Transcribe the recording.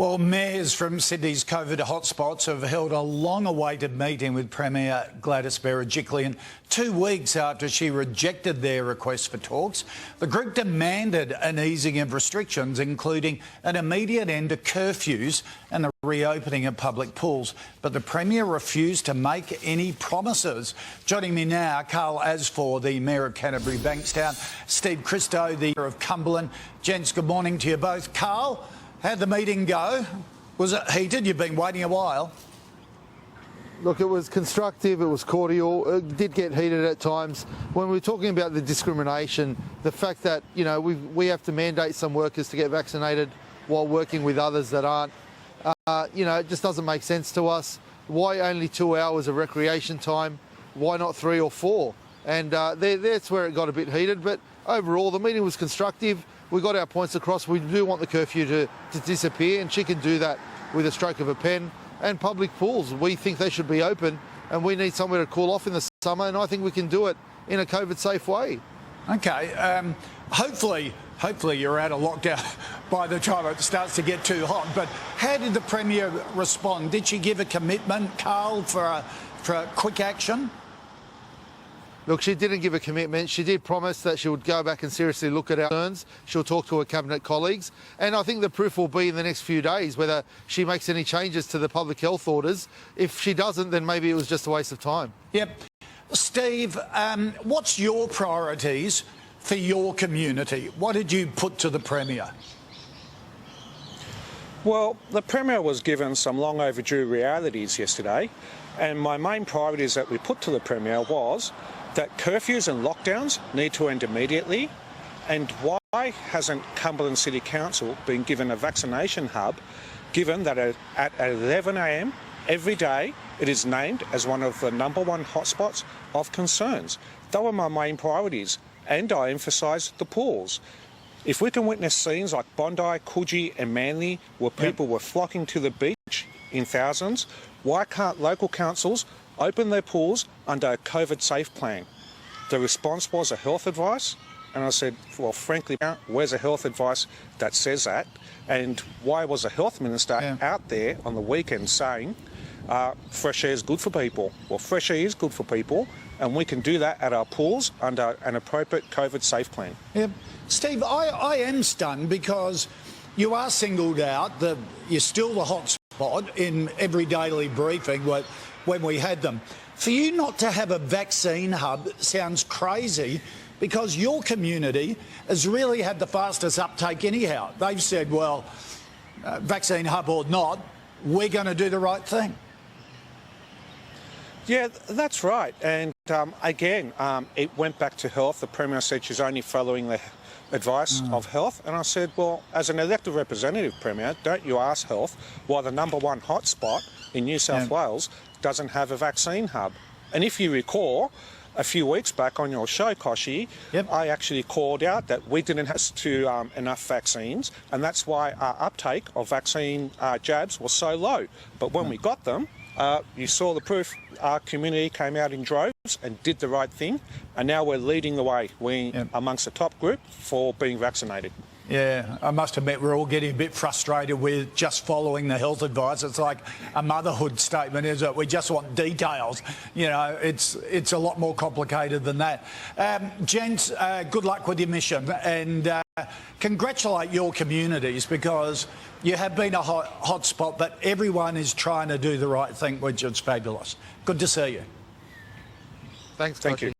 Well, mayors from Sydney's COVID hotspots have held a long-awaited meeting with Premier Gladys Berejiklian 2 weeks after she rejected their request for talks. The group demanded an easing of restrictions, including an immediate end to curfews and the reopening of public pools. But the Premier refused to make any promises. Joining me now, Khal Asfour, the Mayor of Canterbury-Bankstown, Steve Christou, the Mayor of Cumberland. Gents, good morning to you both. Khal, how'd the meeting go? Was it heated? You've been waiting a while. Look, it was constructive, it was cordial, it did get heated at times. When we were talking about the discrimination, the fact that, you know, we have to mandate some workers to get vaccinated while working with others that aren't, you know, it just doesn't make sense to us. Why only 2 hours of recreation time? Why not 3 or 4? And that's where it got a bit heated, but overall the meeting was constructive. We got our points across. We do want the curfew to disappear, and she can do that with a stroke of a pen. And public pools, we think they should be open, and we need somewhere to cool off in the summer, and I think we can do it in a COVID-safe way. OK, hopefully you're out of lockdown by the time it starts to get too hot. But how did the Premier respond? Did she give a commitment, Khal, for a quick action? Look, she didn't give a commitment. She did promise that she would go back and seriously look at our concerns. She'll talk to her cabinet colleagues. And I think the proof will be in the next few days whether she makes any changes to the public health orders. If she doesn't, then maybe it was just a waste of time. Yep. Steve, what's your priorities for your community? What did you put to the Premier? Well, the Premier was given some long overdue realities yesterday, and my main priorities that we put to the Premier was that curfews and lockdowns need to end immediately, and why hasn't Cumberland City Council been given a vaccination hub, given that at 11 a.m. every day it is named as one of the #1 hotspots of concerns. They were my main priorities, and I emphasised the pools. If we can witness scenes like Bondi, Coogee and Manly, where people were flocking to the beach in thousands, why can't local councils open their pools under a COVID safe plan? The response was a health advice, and I said, well, frankly, where's a health advice that says that? And why was a health minister out there on the weekend saying fresh air is good for people? Well, fresh air is good for people, and we can do that at our pools under an appropriate COVID safe plan. Yeah. Steve, I am stunned because you are singled out. You're still the hotspot in every daily briefing when we had them. For you not to have a vaccine hub sounds crazy, because your community has really had the fastest uptake anyhow. They've said, well, vaccine hub or not, we're going to do the right thing. Yeah, that's right. And again, it went back to health. The Premier said she's only following the advice of health. And I said, well, as an elected representative, Premier, don't you ask health why the #1 hotspot in New South Wales doesn't have a vaccine hub? And if you recall, a few weeks back on your show, Koch, I actually called out that we didn't have enough vaccines, and that's why our uptake of vaccine jabs was so low. But when we got them, you saw the proof. Our community came out in droves and did the right thing, and now we're leading the way. We're amongst the top group for being vaccinated. Yeah, I must admit we're all getting a bit frustrated with just following the health advice. It's like a motherhood statement, isn't it? We just want details. You know, it's a lot more complicated than that. Gents, good luck with your mission, and congratulate your communities, because you have been a hot spot, but everyone is trying to do the right thing, which is fabulous. Good to see you. Thanks, Thank you.